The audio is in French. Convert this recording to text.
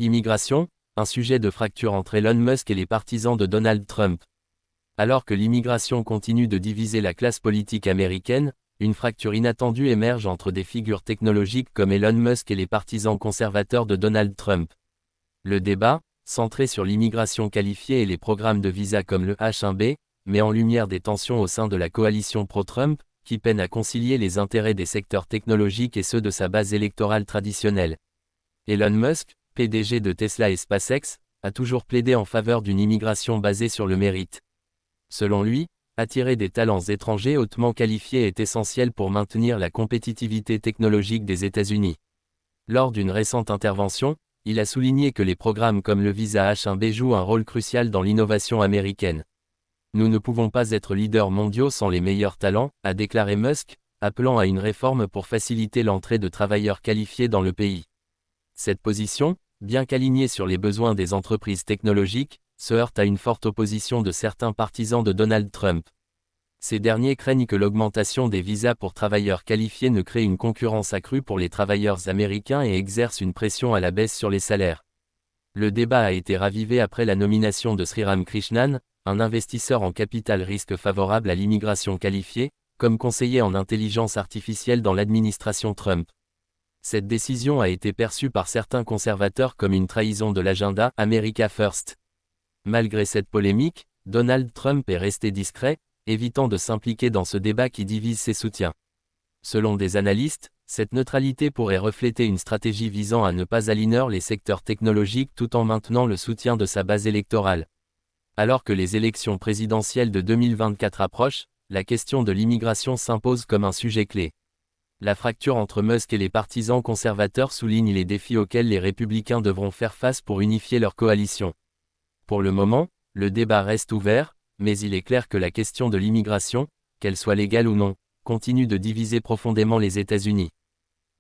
Immigration, un sujet de fracture entre Elon Musk et les partisans de Donald Trump. Alors que l'immigration continue de diviser la classe politique américaine, une fracture inattendue émerge entre des figures technologiques comme Elon Musk et les partisans conservateurs de Donald Trump. Le débat, centré sur l'immigration qualifiée et les programmes de visa comme le H-1B, met en lumière des tensions au sein de la coalition pro-Trump, qui peine à concilier les intérêts des secteurs technologiques et ceux de sa base électorale traditionnelle. Elon Musk, PDG de Tesla et SpaceX, a toujours plaidé en faveur d'une immigration basée sur le mérite. Selon lui, attirer des talents étrangers hautement qualifiés est essentiel pour maintenir la compétitivité technologique des États-Unis. Lors d'une récente intervention, il a souligné que les programmes comme le visa H-1B jouent un rôle crucial dans l'innovation américaine. Nous ne pouvons pas être leaders mondiaux sans les meilleurs talents, a déclaré Musk, appelant à une réforme pour faciliter l'entrée de travailleurs qualifiés dans le pays. Cette position, bien qu'alignée sur les besoins des entreprises technologiques, se heurte à une forte opposition de certains partisans de Donald Trump. Ces derniers craignent que l'augmentation des visas pour travailleurs qualifiés ne crée une concurrence accrue pour les travailleurs américains et exerce une pression à la baisse sur les salaires. Le débat a été ravivé après la nomination de Sriram Krishnan, un investisseur en capital risque favorable à l'immigration qualifiée, comme conseiller en intelligence artificielle dans l'administration Trump. Cette décision a été perçue par certains conservateurs comme une trahison de l'agenda America First. Malgré cette polémique, Donald Trump est resté discret, évitant de s'impliquer dans ce débat qui divise ses soutiens. Selon des analystes, cette neutralité pourrait refléter une stratégie visant à ne pas aligner les secteurs technologiques tout en maintenant le soutien de sa base électorale. Alors que les élections présidentielles de 2024 approchent, la question de l'immigration s'impose comme un sujet clé. La fracture entre Musk et les partisans conservateurs souligne les défis auxquels les républicains devront faire face pour unifier leur coalition. Pour le moment, le débat reste ouvert, mais il est clair que la question de l'immigration, qu'elle soit légale ou non, continue de diviser profondément les États-Unis.